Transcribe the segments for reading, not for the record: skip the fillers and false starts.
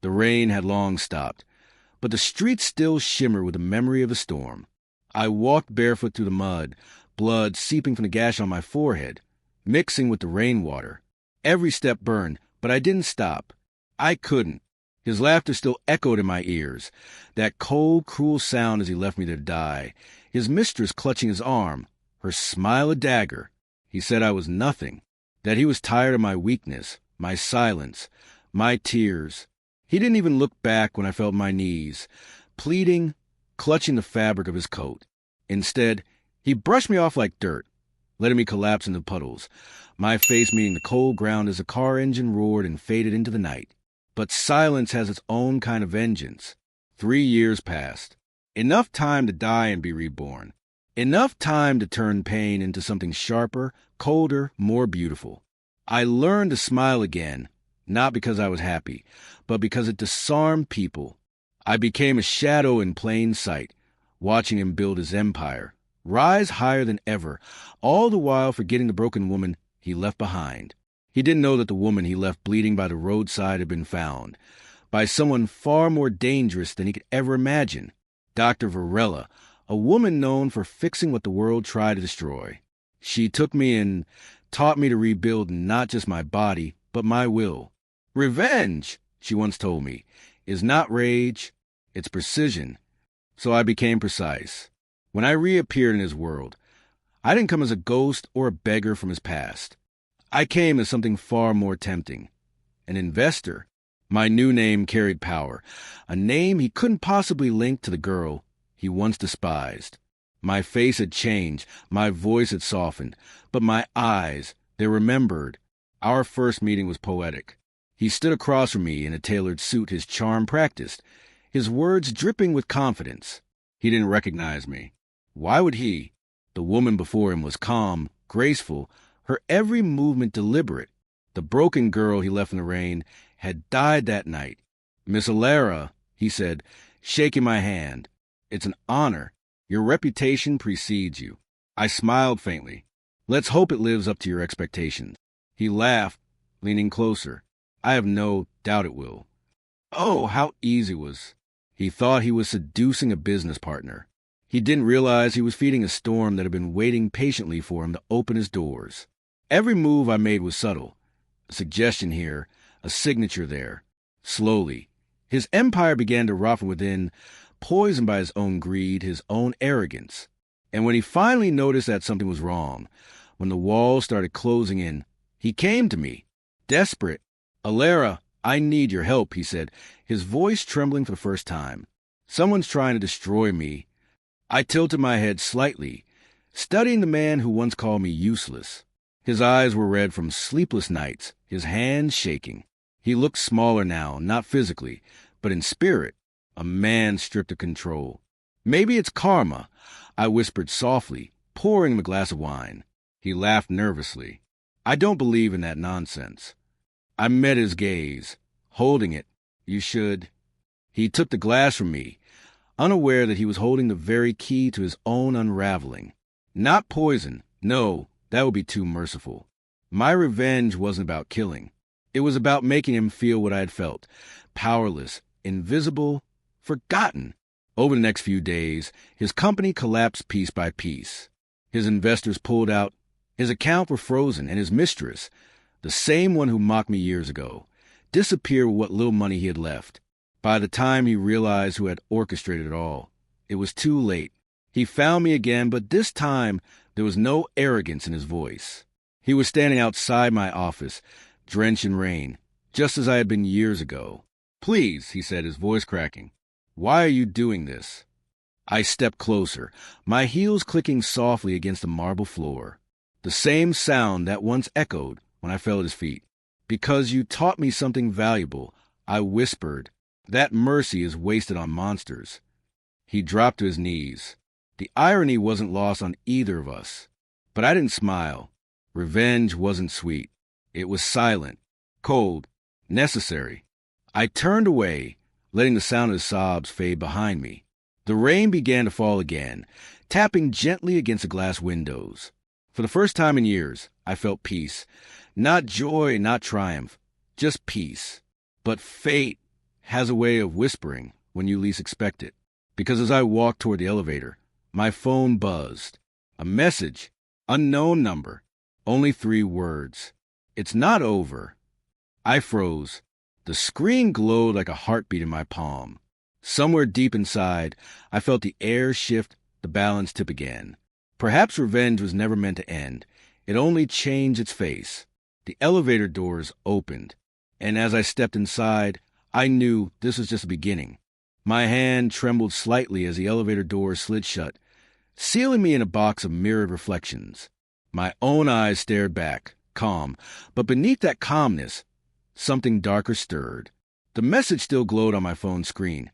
The rain had long stopped, but the streets still shimmered with the memory of the storm. I walked barefoot through the mud, blood seeping from the gash on my forehead, mixing with the rainwater. Every step burned, but I didn't stop. I couldn't. His laughter still echoed in my ears, that cold, cruel sound as he left me to die. His mistress clutching his arm, her smile a dagger. He said I was nothing, that he was tired of my weakness, my silence, my tears. He didn't even look back when I felt my knees, pleading, clutching the fabric of his coat. Instead, he brushed me off like dirt, letting me collapse into puddles, my face meeting the cold ground as the car engine roared and faded into the night. But silence has its own kind of vengeance. 3 years passed. Enough time to die and be reborn. Enough time to turn pain into something sharper, colder, more beautiful. I learned to smile again, not because I was happy, but because it disarmed people. I became a shadow in plain sight, watching him build his empire, rise higher than ever, all the while forgetting the broken woman he left behind. He didn't know that the woman he left bleeding by the roadside had been found by someone far more dangerous than he could ever imagine. Dr. Varela, a woman known for fixing what the world tried to destroy. She took me and taught me to rebuild not just my body, but my will. Revenge, she once told me, is not rage, it's precision. So I became precise. When I reappeared in his world, I didn't come as a ghost or a beggar from his past. I came as something far more tempting. An investor. My new name carried power, a name he couldn't possibly link to the girl he once despised. My face had changed, my voice had softened, but my eyes, they remembered. Our first meeting was poetic. He stood across from me in a tailored suit his charm practiced, his words dripping with confidence. He didn't recognize me. Why would he? The woman before him was calm, graceful, her every movement deliberate. The broken girl he left in the rain had died that night. Miss Alara, he said, shaking my hand. It's an honor. Your reputation precedes you. I smiled faintly. Let's hope it lives up to your expectations. He laughed, leaning closer. I have no doubt it will. Oh, how easy it was. He thought he was seducing a business partner. He didn't realize he was feeding a storm that had been waiting patiently for him to open his doors. Every move I made was subtle. A suggestion here, a signature there. Slowly, his empire began to rot from within, poisoned by his own greed, his own arrogance. And when he finally noticed that something was wrong, when the walls started closing in, he came to me, desperate. Alara, I need your help, he said, his voice trembling for the first time. Someone's trying to destroy me. I tilted my head slightly, studying the man who once called me useless. His eyes were red from sleepless nights, his hands shaking. He looked smaller now, not physically, but in spirit, a man stripped of control. Maybe it's karma, I whispered softly, pouring him a glass of wine. He laughed nervously. I don't believe in that nonsense. I met his gaze, holding it. You should. He took the glass from me, unaware that he was holding the very key to his own unraveling. Not poison, no, that would be too merciful. My revenge wasn't about killing. It was about making him feel what I had felt, powerless, invisible, forgotten. Over the next few days, his company collapsed piece by piece. His investors pulled out, his accounts were frozen, and his mistress, the same one who mocked me years ago, disappeared with what little money he had left. By the time he realized who had orchestrated it all, it was too late. He found me again, but this time there was no arrogance in his voice. He was standing outside my office, drenched in rain, just as I had been years ago. Please, he said, his voice cracking. Why are you doing this? I stepped closer, my heels clicking softly against the marble floor. The same sound that once echoed when I fell at his feet. Because you taught me something valuable, I whispered. That mercy is wasted on monsters. He dropped to his knees. The irony wasn't lost on either of us. But I didn't smile. Revenge wasn't sweet. It was silent, cold, necessary. I turned away, letting the sound of his sobs fade behind me. The rain began to fall again, tapping gently against the glass windows. For the first time in years, I felt peace. Not joy, not triumph, just peace. But fate has a way of whispering when you least expect it. Because as I walked toward the elevator, my phone buzzed. A message. Unknown number. Only 3 words. It's not over. I froze. The screen glowed like a heartbeat in my palm. Somewhere deep inside, I felt the air shift, the balance tip again. Perhaps revenge was never meant to end. It only changed its face. The elevator doors opened, and as I stepped inside, I knew this was just the beginning. My hand trembled slightly as the elevator doors slid shut, sealing me in a box of mirrored reflections. My own eyes stared back, calm, but beneath that calmness, something darker stirred. The message still glowed on my phone screen.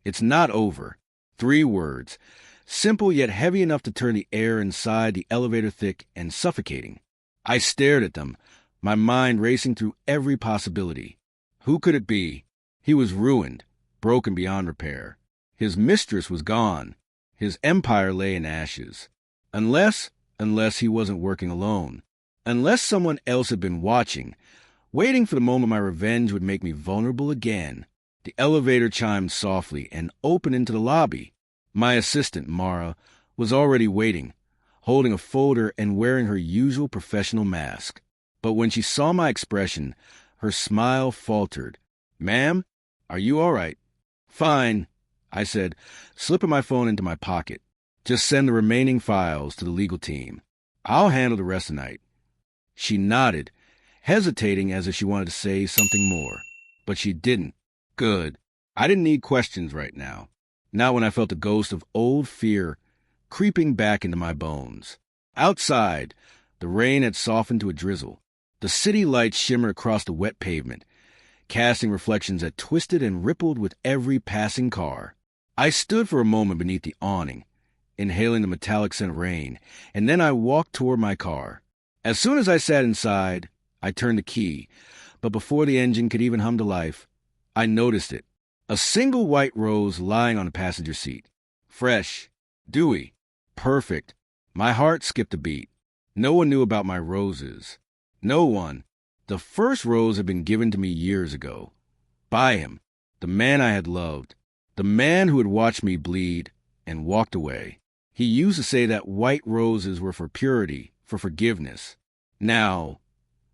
It's not over. 3 words, simple yet heavy enough to turn the air inside the elevator thick and suffocating. I stared at them, my mind racing through every possibility. Who could it be? He was ruined, broken beyond repair. His mistress was gone. His empire lay in ashes. Unless he wasn't working alone. Unless someone else had been watching, waiting for the moment my revenge would make me vulnerable again. The elevator chimed softly and opened into the lobby. My assistant, Mara, was already waiting, holding a folder and wearing her usual professional mask. But when she saw my expression, her smile faltered. "Ma'am, are you all right?" "Fine," I said, slipping my phone into my pocket. "Just send the remaining files to the legal team. I'll handle the rest of the night." She nodded, hesitating as if she wanted to say something more. But she didn't. Good. I didn't need questions right now. Not when I felt the ghost of old fear creeping back into my bones. Outside, the rain had softened to a drizzle. The city lights shimmered across the wet pavement, casting reflections that twisted and rippled with every passing car. I stood for a moment beneath the awning, inhaling the metallic scent of rain, and then I walked toward my car. As soon as I sat inside, I turned the key, but before the engine could even hum to life, I noticed it. A single white rose lying on the passenger seat. Fresh, dewy, perfect. My heart skipped a beat. No one knew about my roses. No one. The first rose had been given to me years ago. By him, the man I had loved, the man who had watched me bleed and walked away. He used to say that white roses were for purity, for forgiveness. Now,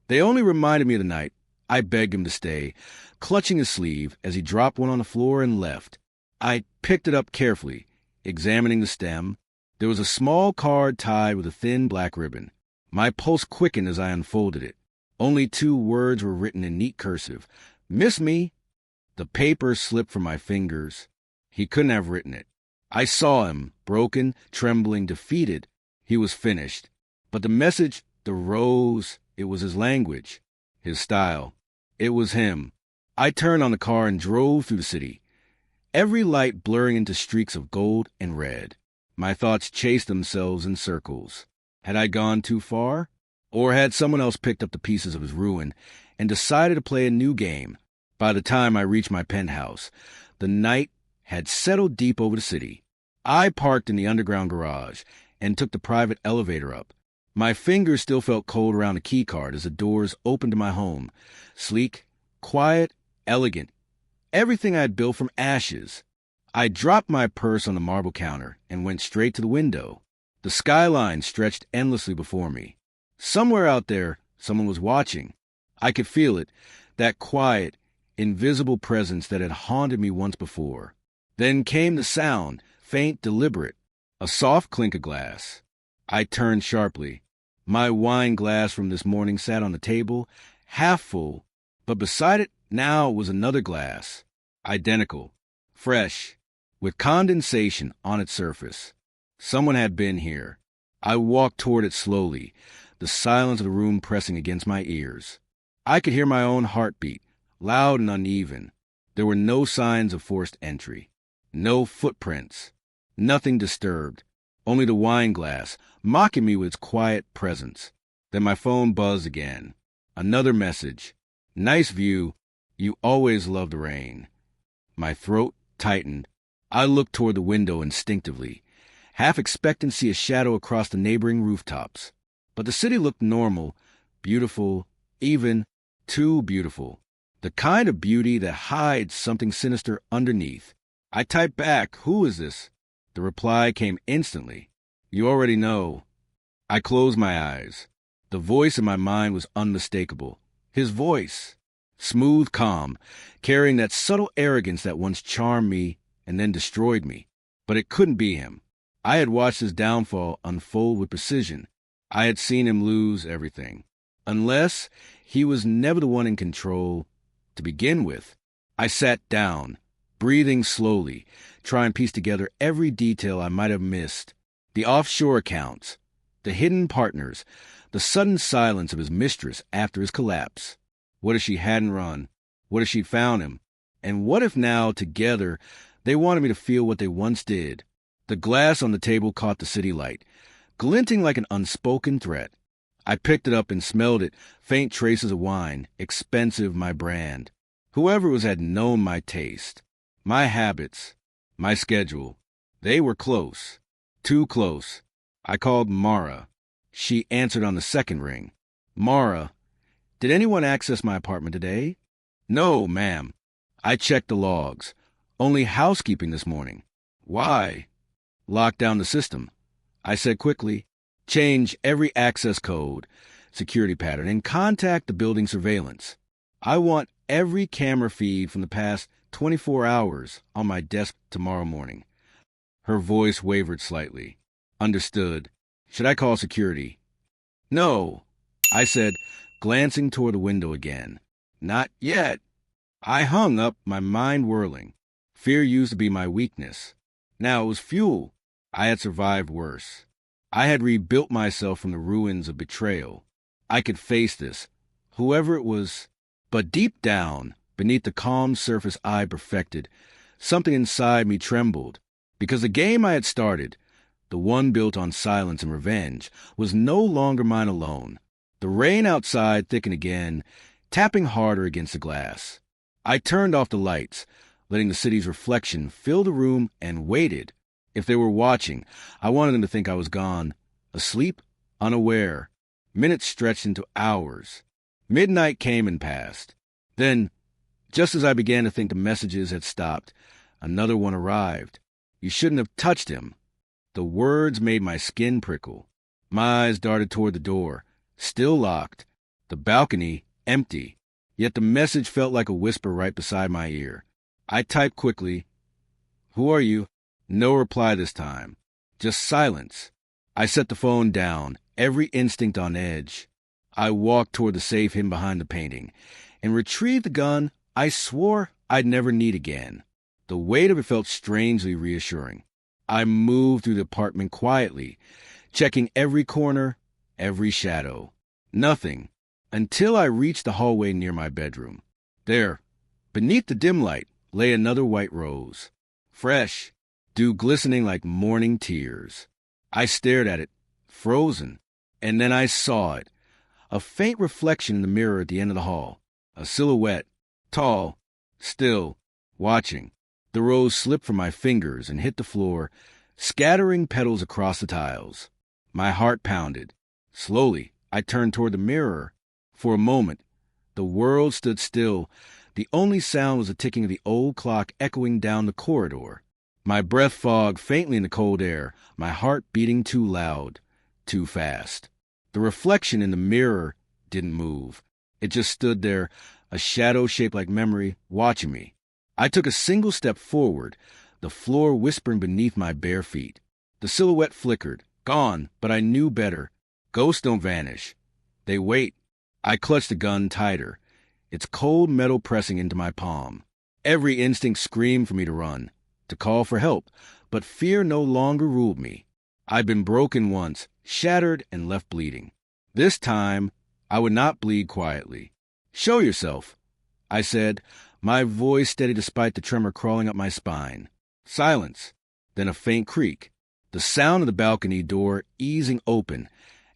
they only reminded me of the night I begged him to stay, clutching his sleeve as he dropped one on the floor and left. I picked it up carefully, examining the stem. There was a small card tied with a thin black ribbon. My pulse quickened as I unfolded it. Only 2 words were written in neat cursive. "Miss me?" The paper slipped from my fingers. He couldn't have written it. I saw him, broken, trembling, defeated. He was finished. But the message, the rose, it was his language, his style. It was him. I turned on the car and drove through the city, every light blurring into streaks of gold and red. My thoughts chased themselves in circles. Had I gone too far? Or had someone else picked up the pieces of his ruin and decided to play a new game? By the time I reached my penthouse, the night had settled deep over the city. I parked in the underground garage and took the private elevator up. My fingers still felt cold around the key card as the doors opened to my home. Sleek, quiet, elegant. Everything I had built from ashes. I dropped my purse on the marble counter and went straight to the window. The skyline stretched endlessly before me. Somewhere out there, someone was watching. I could feel it, that quiet, invisible presence that had haunted me once before. Then came the sound, faint, deliberate, a soft clink of glass. I turned sharply. My wine glass from this morning sat on the table, half full, but beside it now was another glass, identical, fresh, with condensation on its surface. Someone had been here. I walked toward it slowly, the silence of the room pressing against my ears. I could hear my own heartbeat, loud and uneven. There were no signs of forced entry, no footprints, nothing disturbed, only the wine glass, mocking me with its quiet presence. Then my phone buzzed again. Another message. "Nice view. You always love the rain." My throat tightened. I looked toward the window instinctively, half expecting to see a shadow across the neighboring rooftops. But the city looked normal, beautiful, even too beautiful. The kind of beauty that hides something sinister underneath. I typed back, "Who is this?" The reply came instantly. "You already know." I closed my eyes. The voice in my mind was unmistakable. His voice. Smooth, calm, carrying that subtle arrogance that once charmed me and then destroyed me. But it couldn't be him. I had watched his downfall unfold with precision. I had seen him lose everything. Unless he was never the one in control to begin with. I sat down, breathing slowly, trying to piece together every detail I might have missed. The offshore accounts, the hidden partners, the sudden silence of his mistress after his collapse. What if she hadn't run? What if she'd found him? And what if now, together, they wanted me to feel what they once did? The glass on the table caught the city light, glinting like an unspoken threat. I picked it up and smelled it, faint traces of wine, expensive, my brand. Whoever it was had known my taste, my habits, my schedule. They were close, too close. I called Mara. She answered on the second ring. "Mara, did anyone access my apartment today?" "No, ma'am." I checked the logs. "Only housekeeping this morning." "Why?" "Lock down the system." I said quickly, "Change every access code, security pattern, and contact the building surveillance. I want every camera feed from the past 24 hours on my desk tomorrow morning." Her voice wavered slightly. "Understood. Should I call security?" "No," I said, glancing toward the window again. "Not yet." I hung up, my mind whirling. Fear used to be my weakness. Now it was fuel. I had survived worse. I had rebuilt myself from the ruins of betrayal. I could face this, whoever it was. But deep down, beneath the calm surface I perfected, something inside me trembled. Because the game I had started, the one built on silence and revenge, was no longer mine alone. The rain outside thickened again, tapping harder against the glass. I turned off the lights, letting the city's reflection fill the room, and waited. If they were watching, I wanted them to think I was gone, asleep, unaware. Minutes stretched into hours. Midnight came and passed. Then, just as I began to think the messages had stopped, another one arrived. "You shouldn't have touched him." The words made my skin prickle. My eyes darted toward the door, still locked. The balcony, empty. Yet the message felt like a whisper right beside my ear. I typed quickly, "Who are you?" No reply this time. Just silence. I set the phone down, every instinct on edge. I walked toward the safe hidden behind the painting and retrieved the gun I swore I'd never need again. The weight of it felt strangely reassuring. I moved through the apartment quietly, checking every corner, every shadow. Nothing, until I reached the hallway near my bedroom. There, beneath the dim light, lay another white rose. Fresh, dew glistening like morning tears. I stared at it, frozen, and then I saw it. A faint reflection in the mirror at the end of the hall. A silhouette, tall, still, watching. The rose slipped from my fingers and hit the floor, scattering petals across the tiles. My heart pounded. Slowly, I turned toward the mirror. For a moment, the world stood still. The only sound was the ticking of the old clock echoing down the corridor. My breath fogged faintly in the cold air, my heart beating too loud, too fast. The reflection in the mirror didn't move. It just stood there, a shadow shaped like memory, watching me. I took a single step forward, the floor whispering beneath my bare feet. The silhouette flickered, gone, but I knew better. Ghosts don't vanish. They wait. I clutched the gun tighter, its cold metal pressing into my palm. Every instinct screamed for me to run, to call for help, but fear no longer ruled me. I'd been broken once, shattered and left bleeding. This time, I would not bleed quietly. "Show yourself," I said, my voice steady despite the tremor crawling up my spine. Silence, then a faint creak. The sound of the balcony door easing open,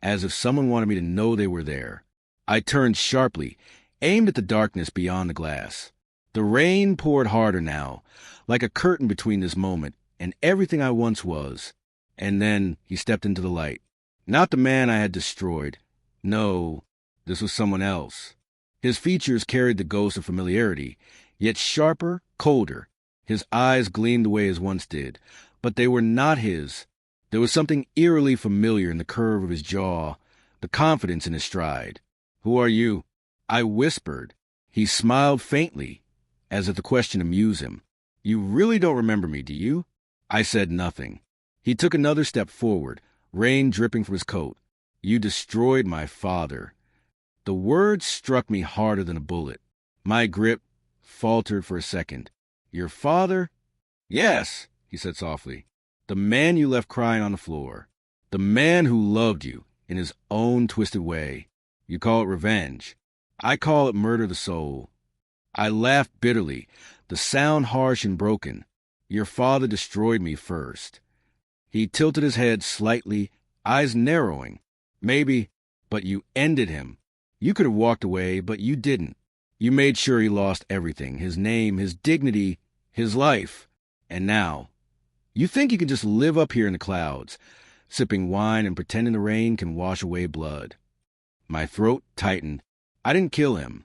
as if someone wanted me to know they were there. I turned sharply, aimed at the darkness beyond the glass. The rain poured harder now, like a curtain between this moment and everything I once was. And then he stepped into the light. Not the man I had destroyed. No, this was someone else. His features carried the ghost of familiarity, yet sharper, colder. His eyes gleamed the way his once did, but they were not his. There was something eerily familiar in the curve of his jaw, the confidence in his stride. "Who are you?" I whispered. He smiled faintly, as if the question amused him. "You really don't remember me, do you?" I said nothing. He took another step forward, rain dripping from his coat. "You destroyed my father." The word struck me harder than a bullet. My grip faltered for a second. "Your father?" "Yes," he said softly. "The man you left crying on the floor. The man who loved you in his own twisted way. You call it revenge. I call it murder of the soul." I laughed bitterly, the sound harsh and broken. "Your father destroyed me first." He tilted his head slightly, eyes narrowing. "Maybe, but you ended him. You could have walked away, but you didn't. You made sure he lost everything, his name, his dignity, his life. And now, you think you can just live up here in the clouds, sipping wine and pretending the rain can wash away blood." My throat tightened. "I didn't kill him."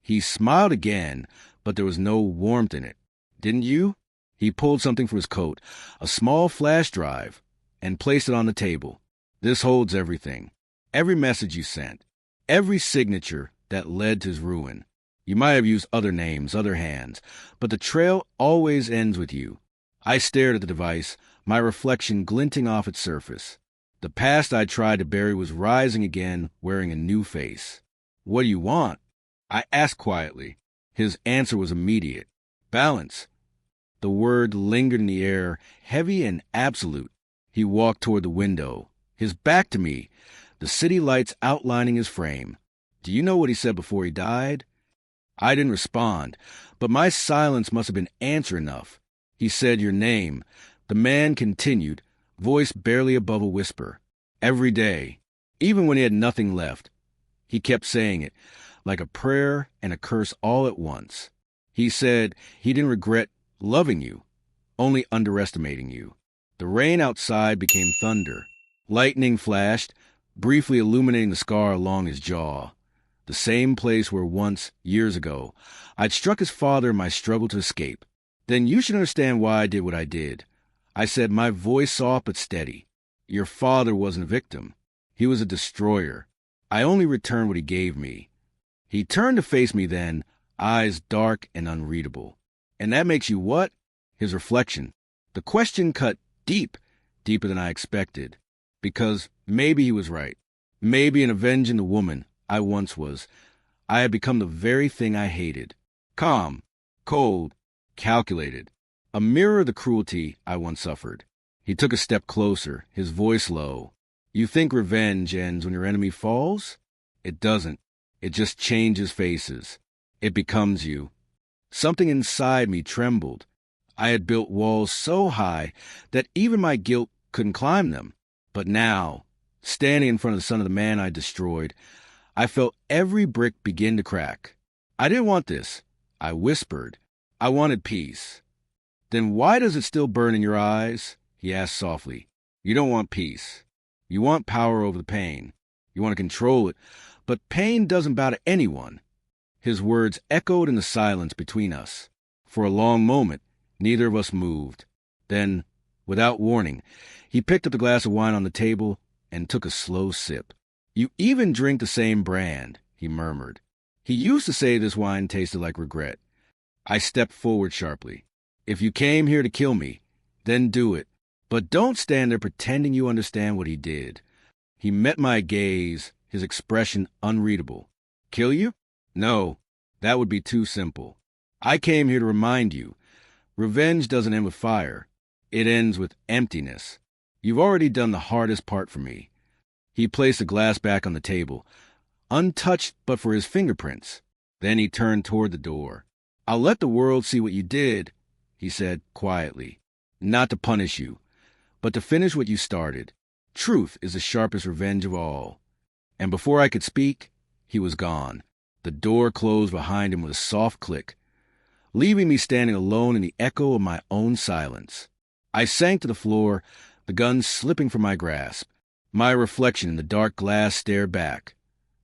He smiled again, but there was no warmth in it. "Didn't you?" He pulled something from his coat, a small flash drive, and placed it on the table. "This holds everything. Every message you sent. Every signature that led to his ruin. You might have used other names, other hands, but the trail always ends with you." I stared at the device, my reflection glinting off its surface. The past I tried to bury was rising again, wearing a new face. "What do you want?" I asked quietly. His answer was immediate. "Balance." The word lingered in the air, heavy and absolute. He walked toward the window, his back to me, the city lights outlining his frame. "Do you know what he said before he died?" I didn't respond, but my silence must have been answer enough. "He said your name." The man continued, voice barely above a whisper. "Every day, even when he had nothing left." He kept saying it, like a prayer and a curse all at once. He said he didn't regret loving you, only underestimating you. The rain outside became thunder. Lightning flashed, briefly illuminating the scar along his jaw. The same place where once, years ago, I'd struck his father in my struggle to escape. "Then you should understand why I did what I did." I said, my voice soft but steady. "Your father wasn't a victim. He was a destroyer. I only returned what he gave me." He turned to face me then, eyes dark and unreadable. "And that makes you what?" His reflection. The question cut deep, deeper than I expected. Because maybe he was right. Maybe in avenging the woman I once was, I had become the very thing I hated. Calm, cold, calculated. A mirror of the cruelty I once suffered. He took a step closer, his voice low. "You think revenge ends when your enemy falls? It doesn't. It just changes faces. It becomes you." Something inside me trembled. I had built walls so high that even my guilt couldn't climb them. But now, standing in front of the son of the man I destroyed, I felt every brick begin to crack. "I didn't want this," I whispered. "I wanted peace." "Then why does it still burn in your eyes?" he asked softly. "You don't want peace. You want power over the pain. You want to control it. But pain doesn't bow to anyone." His words echoed in the silence between us. For a long moment, neither of us moved. Then, without warning, he picked up the glass of wine on the table and took a slow sip. "You even drink the same brand," he murmured. He used to say this wine tasted like regret. I stepped forward sharply. "If you came here to kill me, then do it. But don't stand there pretending you understand what he did." He met my gaze, his expression unreadable. "Kill you? No, that would be too simple. I came here to remind you. Revenge doesn't end with fire. It ends with emptiness. You've already done the hardest part for me." He placed the glass back on the table, untouched but for his fingerprints. Then he turned toward the door. "I'll let the world see what you did," he said quietly. "Not to punish you, but to finish what you started. Truth is the sharpest revenge of all." And before I could speak, he was gone. The door closed behind him with a soft click, leaving me standing alone in the echo of my own silence. I sank to the floor, the gun slipping from my grasp. My reflection in the dark glass stared back.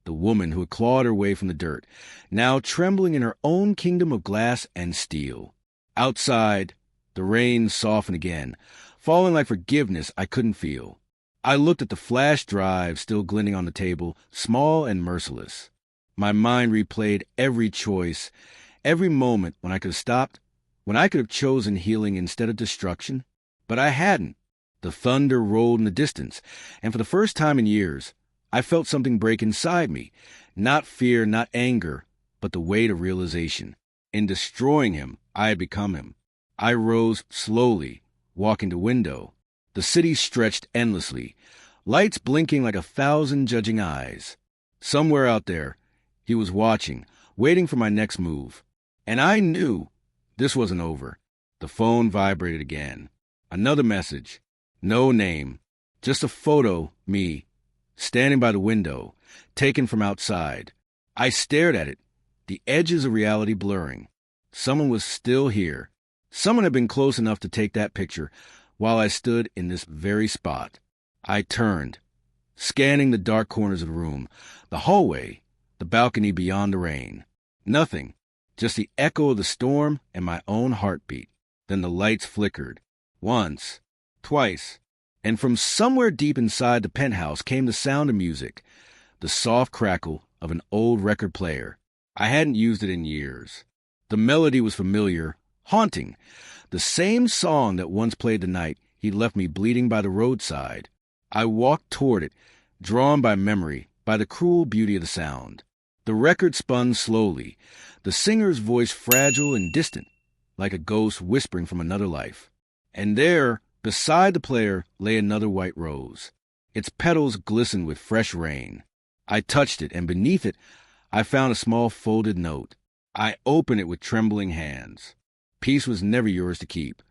the woman who had clawed her way from the dirt, now trembling in her own kingdom of glass and steel. Outside, the rain softened again, falling like forgiveness I couldn't feel. I looked at the flash drive still glinting on the table, small and merciless. My mind replayed every choice, every moment when I could have stopped, when I could have chosen healing instead of destruction. But I hadn't. The thunder rolled in the distance, and for the first time in years, I felt something break inside me. Not fear, not anger, but the weight of realization. In destroying him, I had become him. I rose slowly, walking to window. The city stretched endlessly, lights blinking like 1,000 judging eyes. Somewhere out there, he was watching, waiting for my next move. And I knew this wasn't over. The phone vibrated again. Another message. No name. Just a photo, me, standing by the window, taken from outside. I stared at it, the edges of reality blurring. Someone was still here. Someone had been close enough to take that picture while I stood in this very spot. I turned, scanning the dark corners of the room, the hallway, the balcony beyond the rain. Nothing, just the echo of the storm and my own heartbeat. Then the lights flickered. Once, twice, and from somewhere deep inside the penthouse came the sound of music, the soft crackle of an old record player. I hadn't used it in years. The melody was familiar, haunting, the same song that once played the night he left me bleeding by the roadside. I walked toward it, drawn by memory, by the cruel beauty of the sound. The record spun slowly, the singer's voice fragile and distant, like a ghost whispering from another life. And there, beside the player, lay another white rose. Its petals glistened with fresh rain. I touched it, and beneath it, I found a small folded note. I opened it with trembling hands. Peace was never yours to keep.